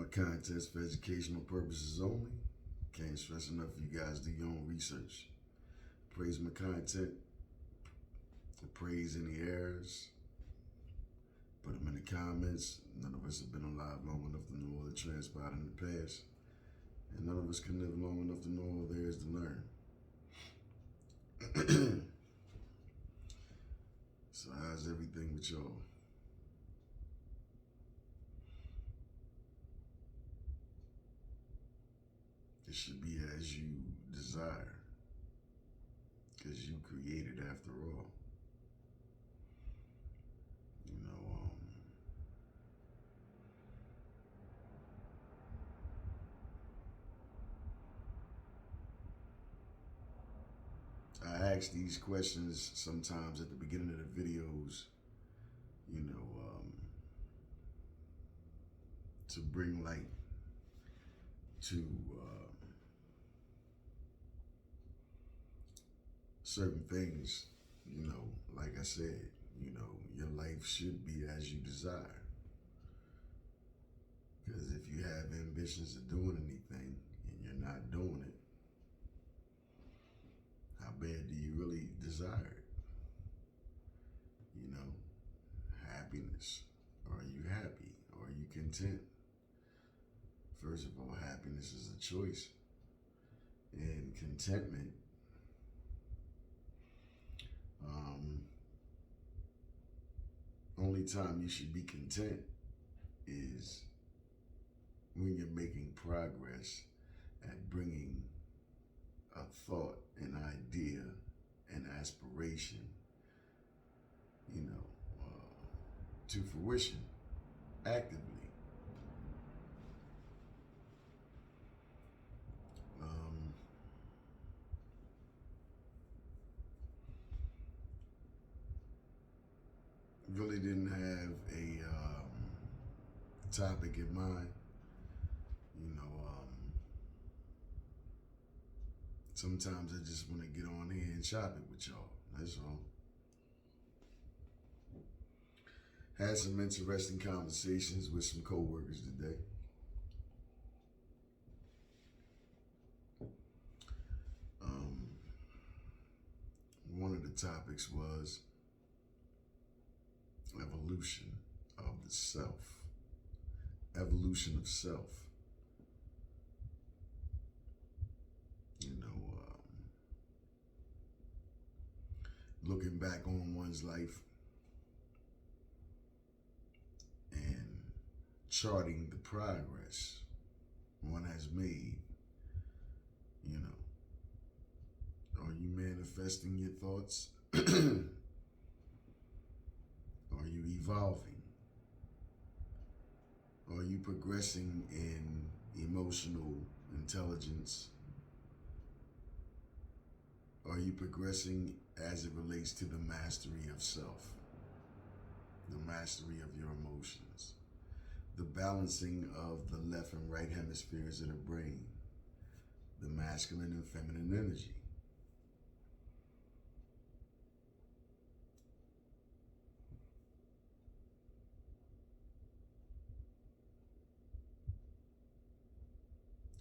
My content's for educational purposes only. Can't stress enough you guys do your own research. Praise my content. Praise any errors. Put them in the comments. None of us have been alive long enough to know all that transpired in the past. And none of us can live long enough to know all there is to learn. So how's everything with y'all? It should be as you desire, because you created after all. You know, I ask these questions sometimes at the beginning of the videos, you know, to bring light to certain things. You know, like I said, you know, your life should be as you desire. Because if you have ambitions of doing anything and you're not doing it, how bad do you really desire it? You know, happiness. Are you happy? Are you content? First of all, happiness is a choice. And contentment, only time you should be content is when you're making progress at bringing a thought, an idea, an aspiration, you know, to fruition actively. Really didn't have a topic in mind. You know, sometimes I just want to get on here and chop it with y'all. That's all. Had some interesting conversations with some coworkers today. One of the topics was evolution of the self. Evolution of self. You know, looking back on one's life and charting the progress one has made. You know, are you manifesting your thoughts? Are you evolving? Are you progressing in emotional intelligence? Are you progressing as it relates to the mastery of self? The mastery of your emotions? The balancing of the left and right hemispheres of the brain? The masculine and feminine energy?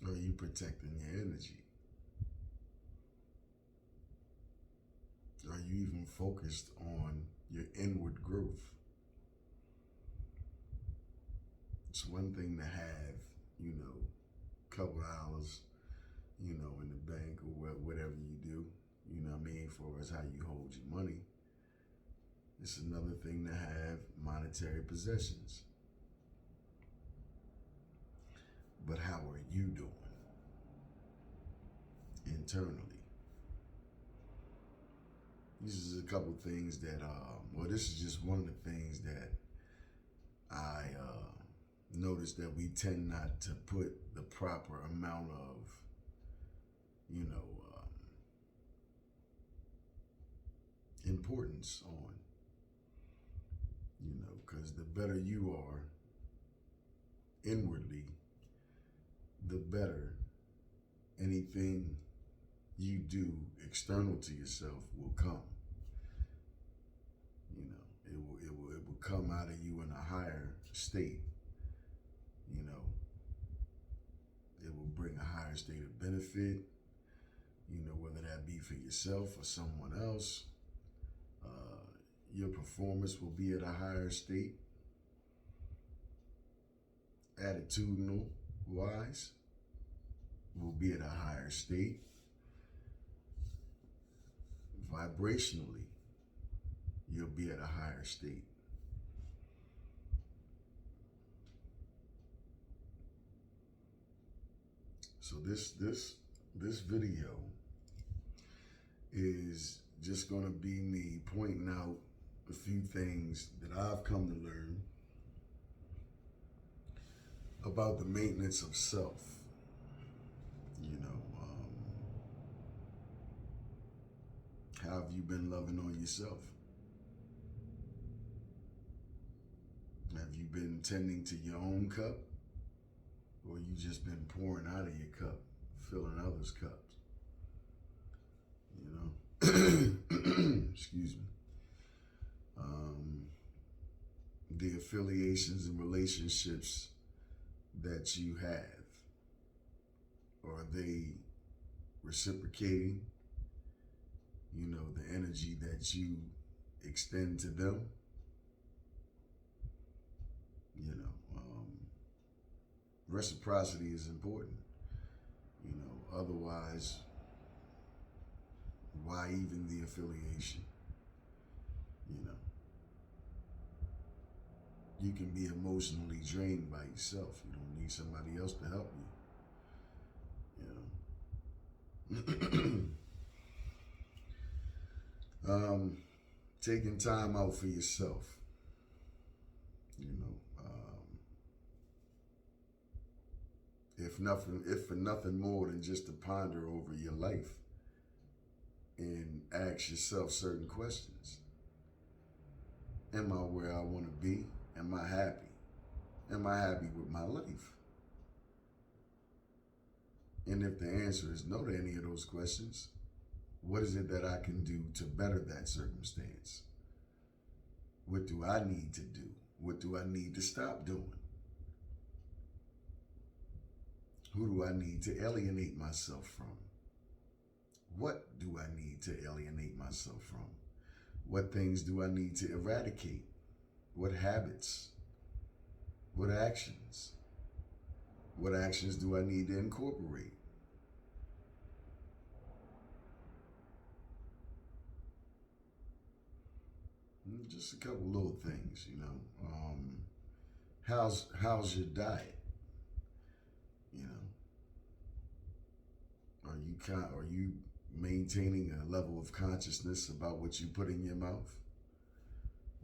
Are you protecting your energy? Are you even focused on your inward growth? It's one thing to have, you know, a couple hours, you know, in the bank or whatever you do, you know what I mean, for as how you hold your money. It's another thing to have monetary possessions. But how are you doing internally? This is a couple things that, well, this is just one of the things that I noticed that we tend not to put the proper amount of, you know, importance on, you know, because the better you are inwardly, the better anything you do external to yourself will come. You know, it will come out of you in a higher state. You know, bring a higher state of benefit, whether that be for yourself or someone else. Your performance will be at a higher state, attitudinal wise, will be at a higher state. Vibrationally, you'll be at a higher state. So this video is just going to be me pointing out a few things that I've come to learn about the maintenance of self. How have you been loving on yourself? Have you been tending to your own cup? Or you just been pouring out of your cup, filling others' cups? Excuse me. The affiliations and relationships that you have, are they reciprocating, the energy that you extend to them? Reciprocity is important. Otherwise, why even the affiliation? You can be emotionally drained by yourself. You don't need somebody else to help you. Taking time out for yourself. If for nothing more than just to ponder over your life and ask yourself certain questions. Am I where I want to be? Am I happy? Am I happy with my life? And if the answer is no to any of those questions, what is it that I can do to better that circumstance? What do I need to do? What do I need to stop doing? Who do I need to alienate myself from? What do I need to alienate myself from? What things do I need to eradicate? What habits? What actions? What actions do I need to incorporate? Just a couple little things, How's your diet? Are you maintaining a level of consciousness about what you put in your mouth,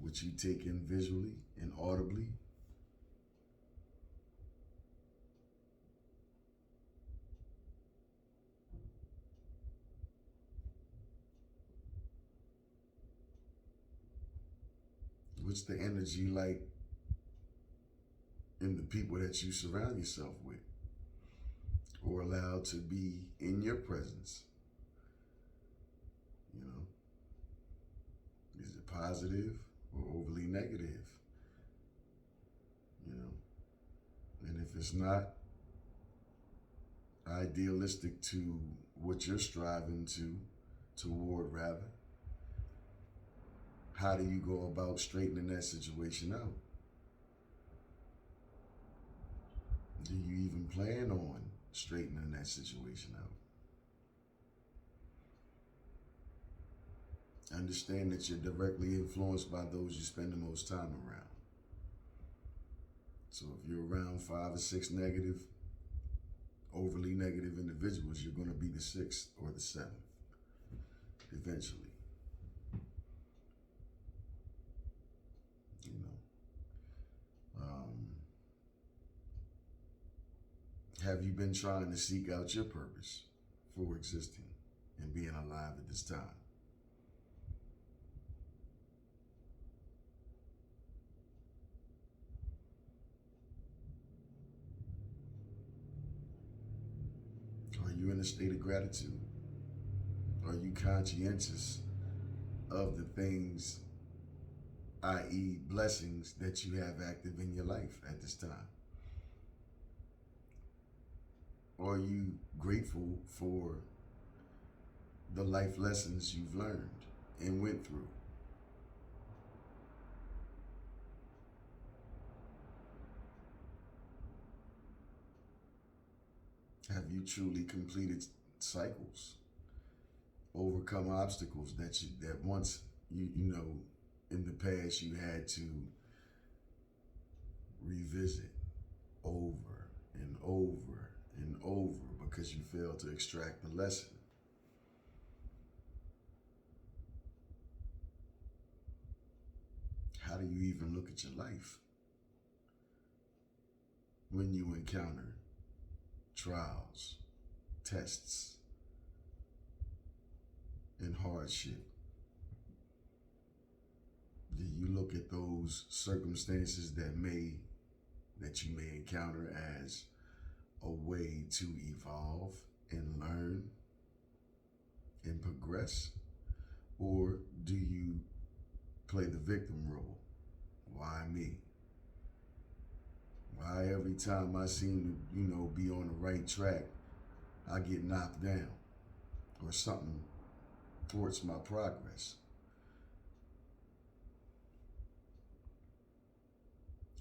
what you take in visually and audibly? What's the energy like in the people that you surround yourself with or allow to be in your presence? Is it positive or overly negative? And if it's not idealistic to what you're striving toward rather, how do you go about straightening that situation out? Do you even plan on straightening that situation out? Understand that you're directly influenced by those you spend the most time around. So if you're around 5 or 6 negative, overly negative individuals, you're going to be the 6th or the 7th eventually. Have you been trying to seek out your purpose for existing and being alive at this time? Are you in a state of gratitude? Are you conscientious of the things, i.e. blessings, that you have active in your life at this time? are you grateful for the life lessons you've learned and went through? Have you truly completed cycles, overcome obstacles that once you know in the past you had to revisit over and over and over because you failed to extract the lesson? How do you even look at your life when you encounter trials, tests, and hardship? Do you look at those circumstances that you may encounter as a way to evolve and learn and progress? Or do you play the victim role? Why me? Why every time I seem to, be on the right track, I get knocked down or something thwarts my progress?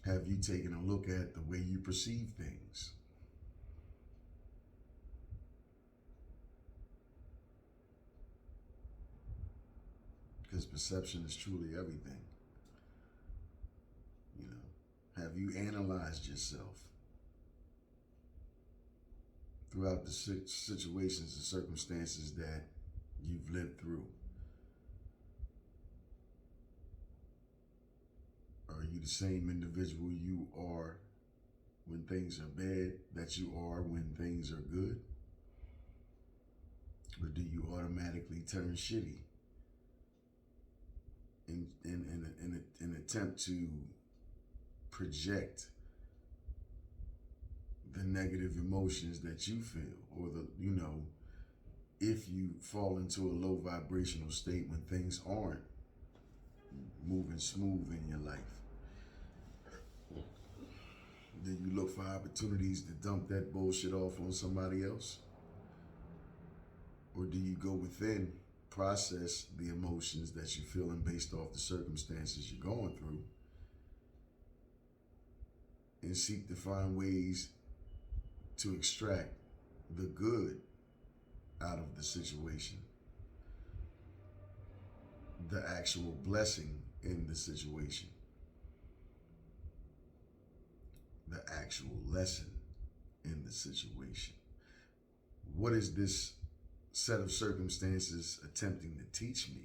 Have you taken a look at the way you perceive things? Because perception is truly everything. Have you analyzed yourself throughout the situations and circumstances that you've lived through? Are you the same individual you are when things are bad that you are when things are good? Or do you automatically turn shitty in an attempt to project the negative emotions that you feel, or if you fall into a low vibrational state when things aren't moving smooth in your life? Do you look for opportunities to dump that bullshit off on somebody else? Or do you go within, process the emotions that you're feeling based off the circumstances you're going through, and seek to find ways to extract the good out of the situation, the actual blessing in the situation, the actual lesson in the situation? What is this set of circumstances attempting to teach me?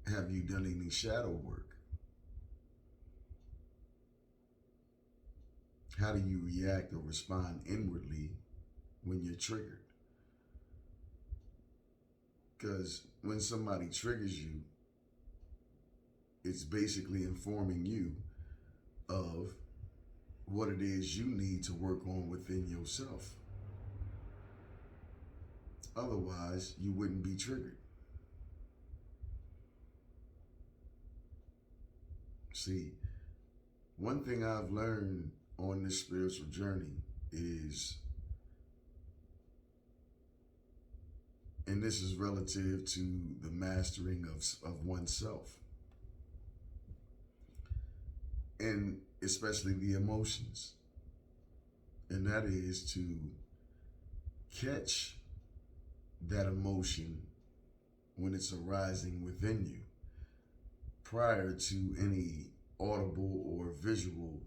Have you done any shadow work? How do you react or respond inwardly when you're triggered? Because when somebody triggers you, it's basically informing you of what it is you need to work on within yourself. Otherwise, you wouldn't be triggered. See, one thing I've learned on this spiritual journey is, and this is relative to the mastering of oneself, and especially the emotions, and that is to catch that emotion when it's arising within you prior to any audible or visual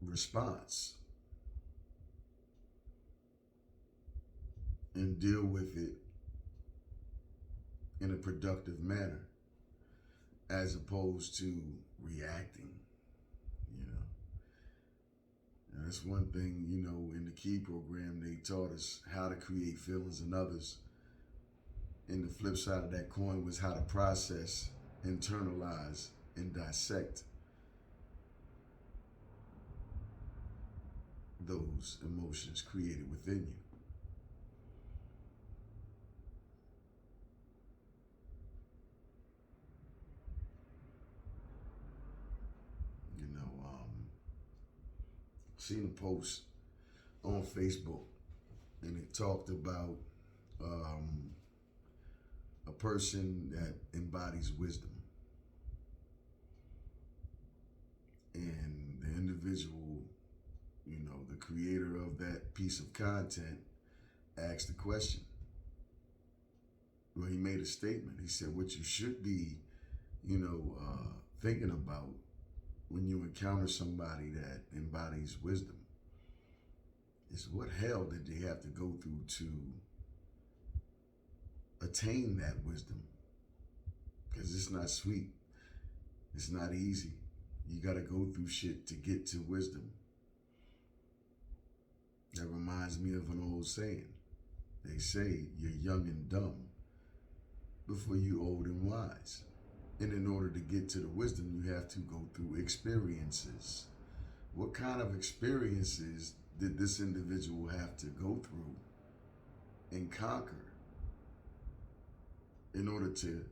response, and deal with it in a productive manner as opposed to reacting. And that's one thing, in the Key program, they taught us how to create feelings in others. And the flip side of that coin was how to process, internalize, and dissect those emotions created within you. seen a post on Facebook, and it talked about um, a person that embodies wisdom, and the individual, the creator of that piece of content, asked the question. Well, he made a statement. He said, "What you should be, thinking about when you encounter somebody that embodies wisdom is what hell did they have to go through to attain that wisdom? Because it's not sweet. It's not easy. You got to go through shit to get to wisdom." That reminds me of an old saying. They say you're young and dumb before you old and wise. And in order to get to the wisdom, you have to go through experiences. What kind of experiences did this individual have to go through and conquer in order to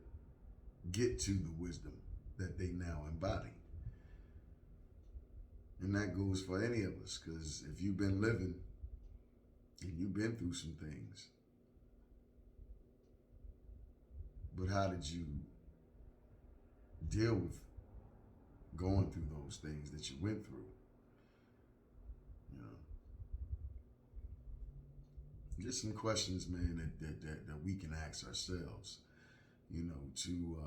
get to the wisdom that they now embody? And that goes for any of us, because if you've been living and you've been through some things, but how did you deal with going through those things that you went through? Just some questions, man, that we can ask ourselves, to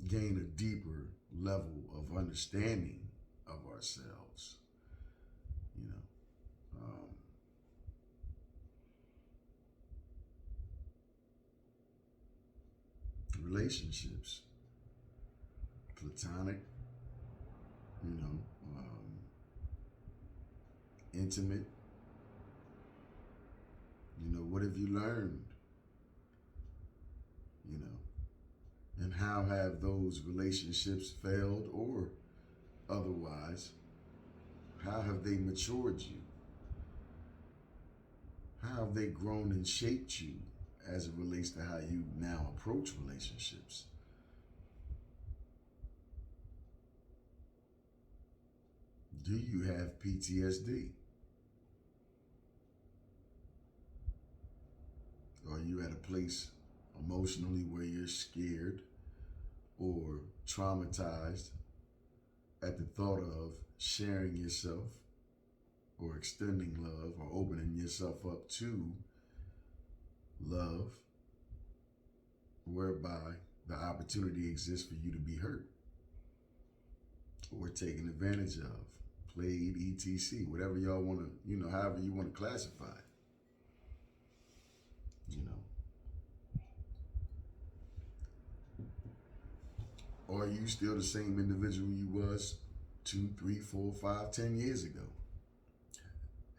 gain a deeper level of understanding of ourselves. Relationships, platonic, intimate. What have you learned? And how have those relationships failed or otherwise? How have they matured you? How have they grown and shaped you as it relates to how you now approach relationships? Do you have PTSD? Are you at a place emotionally where you're scared or traumatized at the thought of sharing yourself or extending love or opening yourself up to love, whereby the opportunity exists for you to be hurt or taken advantage of, played, etc., whatever y'all want to, however you want to classify it. Or are you still the same individual you was 2, 3, 4, 5, 10 years ago?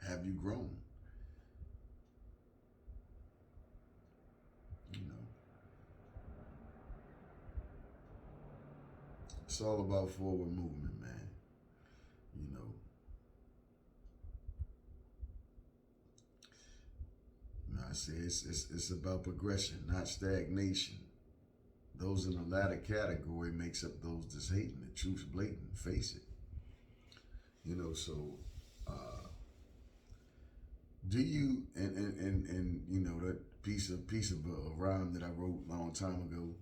Have you grown? It's all about forward movement, man. I say it's about progression, not stagnation. Those in the latter category makes up those that's hating. The truth's blatant. Face it. So do you and that piece of a rhyme that I wrote a long time ago?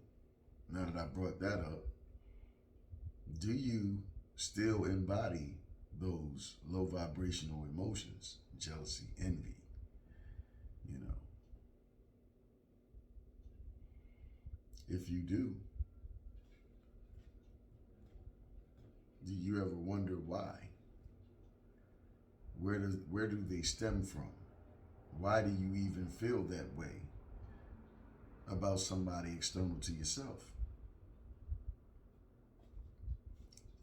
Now that I brought that up, do you still embody those low vibrational emotions, jealousy, envy? If you do you ever wonder why? Where do they stem from? Why do you even feel that way about somebody external to yourself?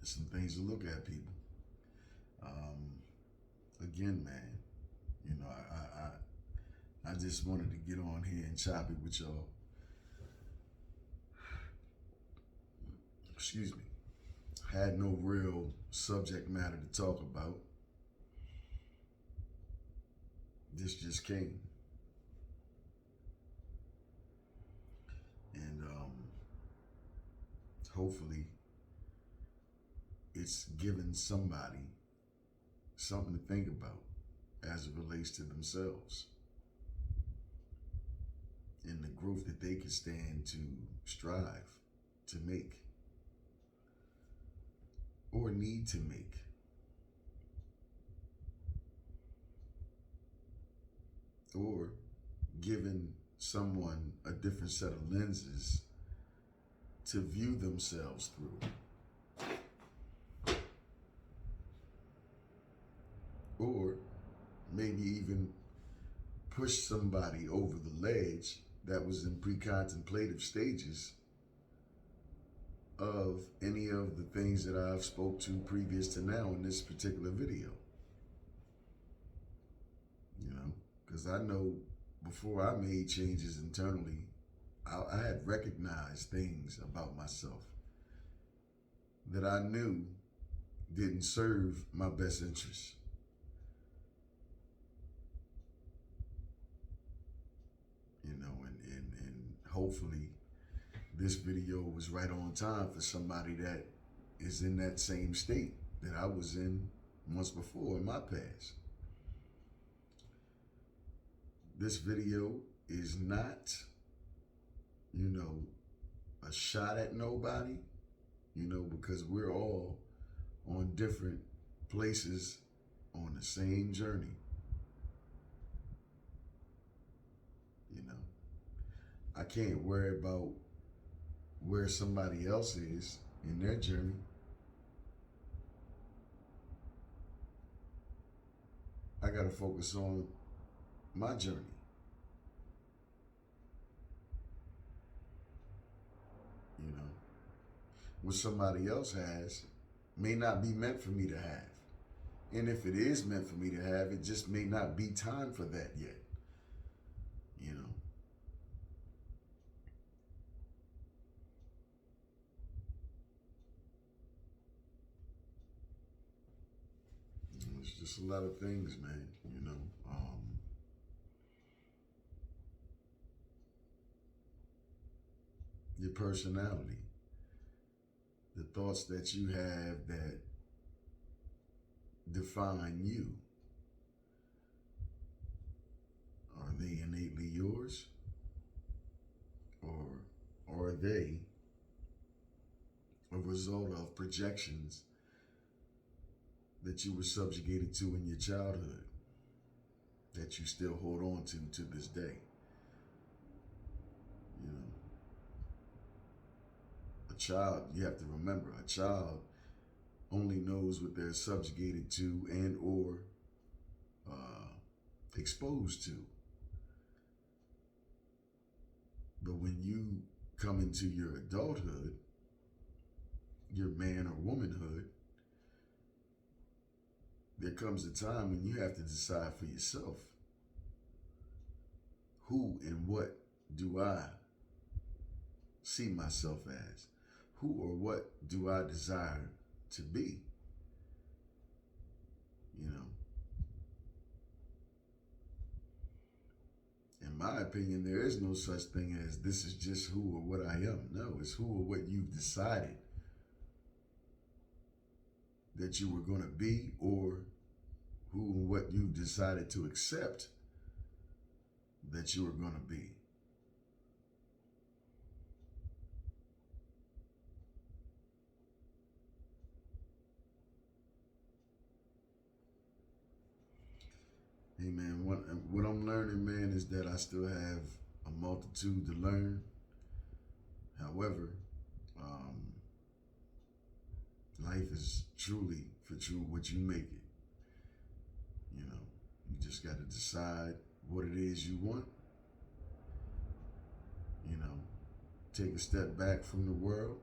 There's some things to look at, people. Again, man, I just wanted to get on here and chop it with y'all. Excuse me. Had no real subject matter to talk about. This just came. And hopefully it's given somebody something to think about as it relates to themselves and the growth that they can stand to strive to make or need to make. Or giving someone a different set of lenses to view themselves through. Or maybe even push somebody over the ledge that was in pre-contemplative stages of any of the things that I've spoke to previous to now in this particular video. You know, because I know before I made changes internally, I had recognized things about myself that I knew didn't serve my best interests. You know, and hopefully this video was right on time for somebody that is in that same state that I was in once before in my past. This video is not, you know, a shot at nobody, you know, because we're all on different places on the same journey. You know, I can't worry about where somebody else is in their journey. I got to focus on my journey. You know, what somebody else has may not be meant for me to have. And if it is meant for me to have, it just may not be time for that yet. You know. It's just a lot of things, man, you know. Your personality, the thoughts that you have that define you, are they innately yours? Or are they a result of projections that you were subjugated to in your childhood that you still hold on to this day? You know, a child, you have to remember, a child only knows what they're subjugated to and or exposed to. But when you come into your adulthood, your man or womanhood, there comes a time when you have to decide for yourself, who and what do I see myself as? Who or what do I desire to be? You know, in my opinion, there is no such thing as this is just who or what I am. No, it's who or what you've decided that you were going to be, or who and what you've decided to accept that you were going to be. Hey man, what I'm learning, man, is that I still have a multitude to learn. However, life is truly for true what you make it. You know, you just got to decide what it is you want. You know, take a step back from the world,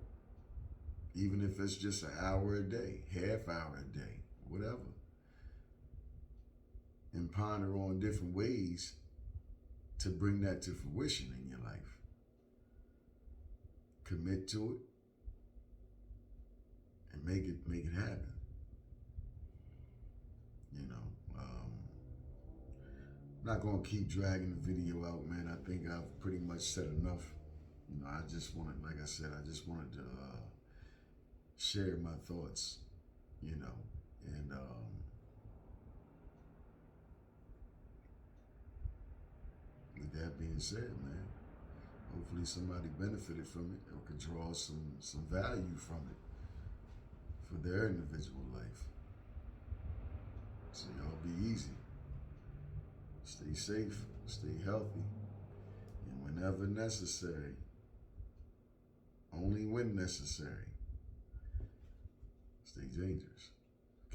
even if it's just an hour a day, half hour a day, whatever. And ponder on different ways to bring that to fruition in your life. Commit to it and make it happen. You know, not gonna keep dragging the video out, man. I think I've pretty much said enough. You know, I just wanted, like I said, I just wanted to share my thoughts it said, man. Hopefully somebody benefited from it or could draw some value from it for their individual life. So y'all be easy. Stay safe, stay healthy, and whenever necessary, only when necessary, stay dangerous.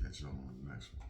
Catch y'all on the next one.